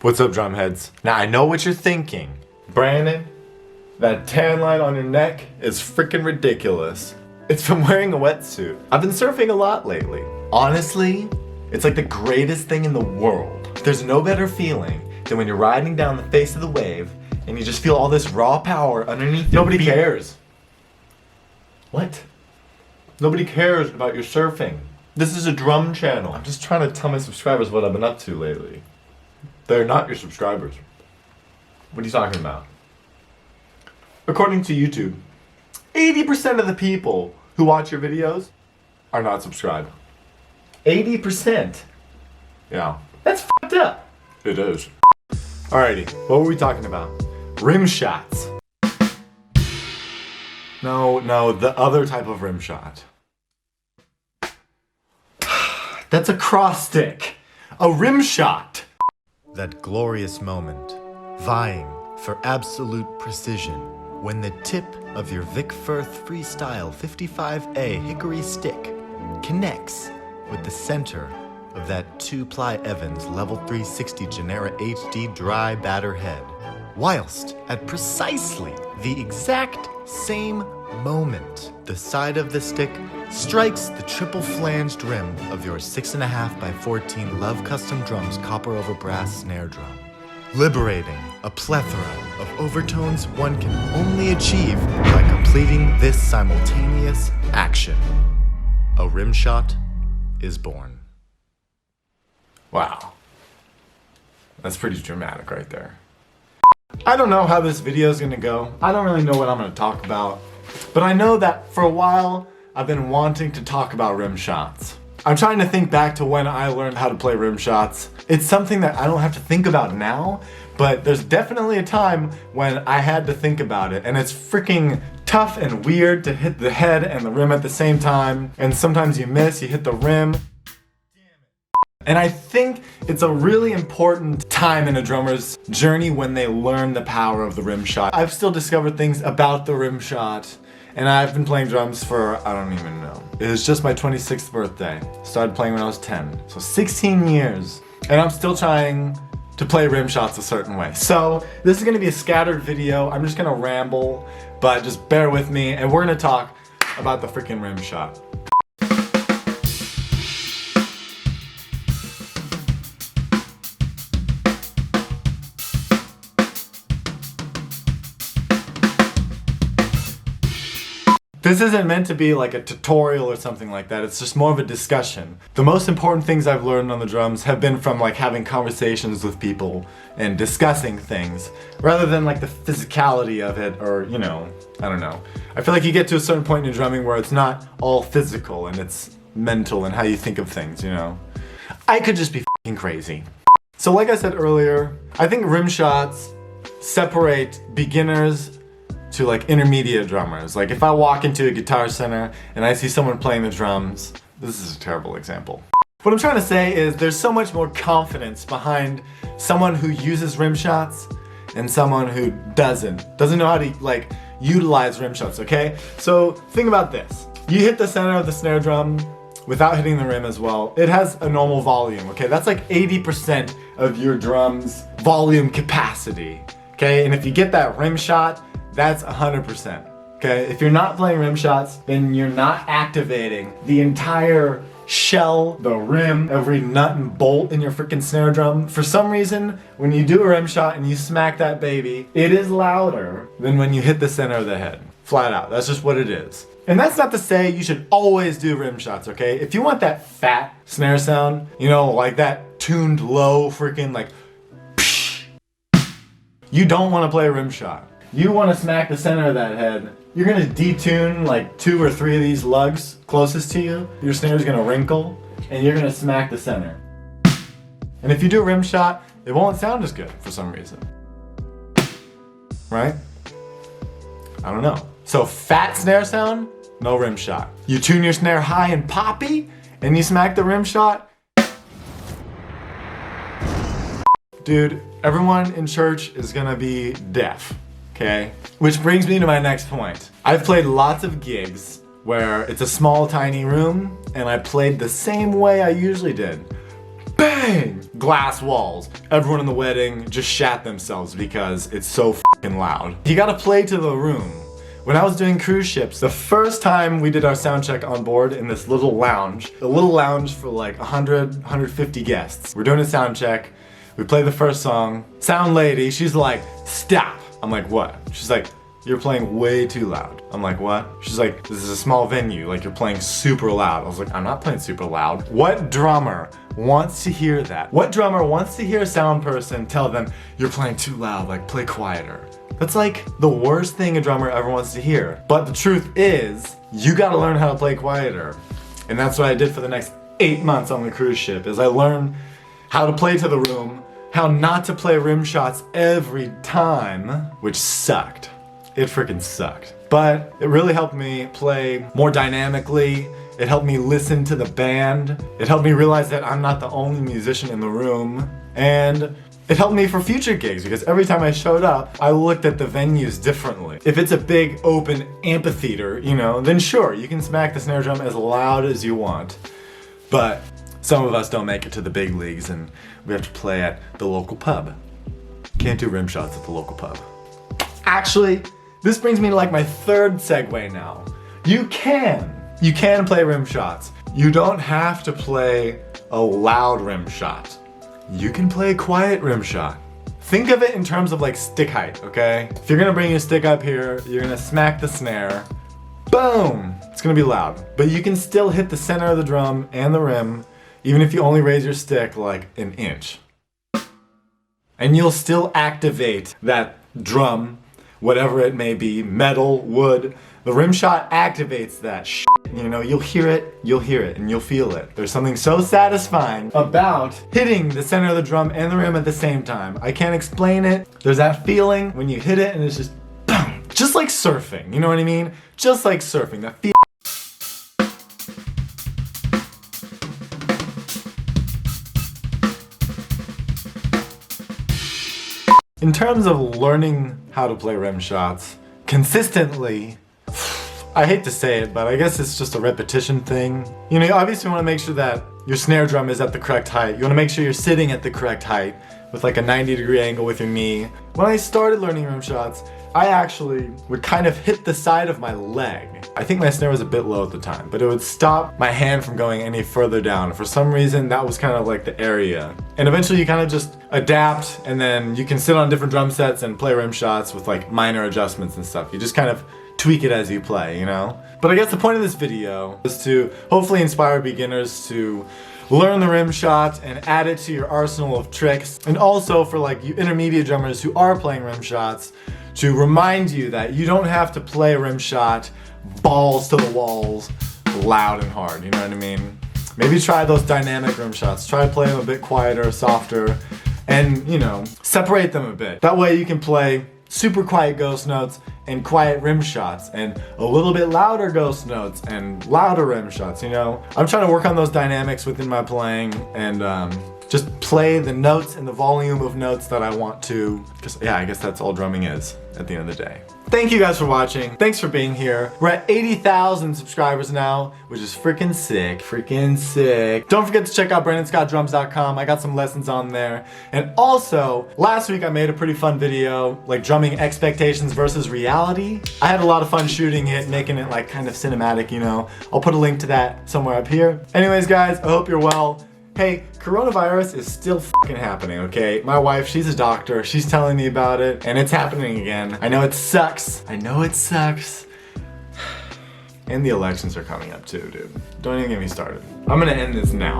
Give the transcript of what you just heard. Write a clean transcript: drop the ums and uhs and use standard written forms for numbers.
What's up, drumheads? Now I know what you're thinking. Brandon, that tan line on your neck is freaking ridiculous. It's from wearing a wetsuit. I've been surfing a lot lately. Honestly, it's like the greatest thing in the world. There's no better feeling than when you're riding down the face of the wave and you just feel all this raw power underneath. Nobody cares. What? Nobody cares about your surfing. This is a drum channel. I'm just trying to tell my subscribers what I've been up to lately. They're not your subscribers. What are you talking about? According to YouTube, 80% of the people who watch your videos are not subscribed. 80%. Yeah. That's fucked up. It is. Alrighty, what were we talking about? Rim shots. No, the other type of rim shot. That's a cross stick. A rim shot. That glorious moment, vying for absolute precision, when the tip of your Vic Firth Freestyle 55A hickory stick connects with the center of that 2-ply Evans Level 360 Genera HD dry batter head, whilst at precisely the exact same moment, the side of the stick strikes the triple flanged rim of your 6.5 by 14 Love Custom Drums copper over brass snare drum, liberating a plethora of overtones one can only achieve by completing this simultaneous action. A rim shot is born. Wow. That's pretty dramatic right there. I don't know how this video is gonna go. I don't really know what I'm gonna talk about. But I know that for a while, I've been wanting to talk about rim shots. I'm trying to think back to when I learned how to play rim shots. It's something that I don't have to think about now, but there's definitely a time when I had to think about it, and it's freaking tough and weird to hit the head and the rim at the same time, and sometimes you miss, you hit the rim. And I think it's a really important time in a drummer's journey when they learn the power of the rim shot. I've still discovered things about the rim shot, and I've been playing drums for, I don't even know. It was just my 26th birthday. Started playing when I was 10, so 16 years. And I'm still trying to play rim shots a certain way. So this is gonna be a scattered video. I'm just gonna ramble, but just bear with me, and we're gonna talk about the freaking rim shot. This isn't meant to be like a tutorial or something like that, it's just more of a discussion. The most important things I've learned on the drums have been from like having conversations with people and discussing things, rather than like the physicality of it, or you know, I don't know. I feel like you get to a certain point in drumming where it's not all physical and it's mental and how you think of things, you know. I could just be f***ing crazy. So like I said earlier, I think rim shots separate beginners to like intermediate drummers. Like if I walk into a guitar center and I see someone playing the drums, this is a terrible example. What I'm trying to say is there's so much more confidence behind someone who uses rim shots and someone who doesn't know how to like utilize rim shots, okay? So think about this. You hit the center of the snare drum without hitting the rim as well. It has a normal volume, okay? That's like 80% of your drum's volume capacity, okay? And if you get that rim shot, that's 100%, okay? If you're not playing rim shots, then you're not activating the entire shell, the rim, every nut and bolt in your freaking snare drum. For some reason, when you do a rim shot and you smack that baby, it is louder than when you hit the center of the head. Flat out, that's just what it is. And that's not to say you should always do rim shots, okay? If you want that fat snare sound, you know, like that tuned low freaking like, psh, you don't want to play a rim shot. You want to smack the center of that head. You're going to detune like 2 or 3 of these lugs closest to you. Your snare's going to wrinkle and you're going to smack the center. And if you do a rim shot, it won't sound as good for some reason. Right? I don't know. So fat snare sound, no rim shot. You tune your snare high and poppy and you smack the rim shot. Dude, everyone in church is going to be deaf. Okay, which brings me to my next point. I've played lots of gigs where it's a small, tiny room, and I played the same way I usually did. Bang! bang, glass walls. Everyone in the wedding just shat themselves because it's so fucking loud. You gotta play to the room. When I was doing cruise ships, the first time we did our sound check on board in this little lounge, a little lounge for like 100, 150 guests. We're doing a sound check. We play the first song. Sound lady, she's like, stop. I'm like, what? She's like, you're playing way too loud. I'm like, what? She's like, this is a small venue, like you're playing super loud. I was like, I'm not playing super loud. What drummer wants to hear that? What drummer wants to hear a sound person tell them, you're playing too loud, like play quieter? That's like the worst thing a drummer ever wants to hear. But the truth is, you gotta learn how to play quieter. And that's what I did for the next 8 months on the cruise ship, is I learned how to play to the room, how not to play rim shots every time, which sucked. It freaking sucked. But it really helped me play more dynamically. It helped me listen to the band. It helped me realize that I'm not the only musician in the room. And it helped me for future gigs because every time I showed up, I looked at the venues differently. If it's a big open amphitheater, you know, then sure, you can smack the snare drum as loud as you want. But some of us don't make it to the big leagues and we have to play at the local pub. Can't do rim shots at the local pub. Actually, this brings me to like my third segue now. You can play rim shots. You don't have to play a loud rim shot. You can play a quiet rim shot. Think of it in terms of like stick height, okay? If you're gonna bring your stick up here, you're gonna smack the snare, boom! It's gonna be loud. But you can still hit the center of the drum and the rim, even if you only raise your stick like an inch. And you'll still activate that drum, whatever it may be, metal, wood. The rim shot activates that shit. You know, you'll hear it, and you'll feel it. There's something so satisfying about hitting the center of the drum and the rim at the same time. I can't explain it. There's that feeling when you hit it and it's just boom. Just like surfing, you know what I mean? Just like surfing, that feel. In terms of learning how to play rim shots consistently, I hate to say it, but I guess it's just a repetition thing. You know, you obviously want to make sure that your snare drum is at the correct height. You want to make sure you're sitting at the correct height with like a 90-degree angle with your knee. When I started learning rim shots, I actually would kind of hit the side of my leg. I think my snare was a bit low at the time, but it would stop my hand from going any further down. For some reason, that was kind of like the area. And eventually you kind of just adapt, and then you can sit on different drum sets and play rim shots with like minor adjustments and stuff. You just kind of tweak it as you play, you know? But I guess the point of this video is to hopefully inspire beginners to learn the rim shot and add it to your arsenal of tricks. And also for like you intermediate drummers who are playing rim shots, to remind you that you don't have to play a rim shot balls to the walls, loud and hard, you know what I mean? Maybe try those dynamic rim shots. Try to play them a bit quieter, softer, and, you know, separate them a bit. That way you can play super quiet ghost notes and quiet rim shots, and a little bit louder ghost notes and louder rim shots, you know? I'm trying to work on those dynamics within my playing and just play the notes and the volume of notes that I want to. Because yeah, I guess that's all drumming is at the end of the day. Thank you guys for watching. Thanks for being here. We're at 80,000 subscribers now, which is freaking sick. Don't forget to check out brandonscottdrums.com. I got some lessons on there. And also, last week I made a pretty fun video, like drumming expectations versus reality. I had a lot of fun shooting it, making it like kind of cinematic, you know. I'll put a link to that somewhere up here. Anyways guys, I hope you're well. Hey, coronavirus is still fucking happening, okay? My wife, she's a doctor, she's telling me about it, and it's happening again. I know it sucks. And the elections are coming up too, dude. Don't even get me started. I'm gonna end this now.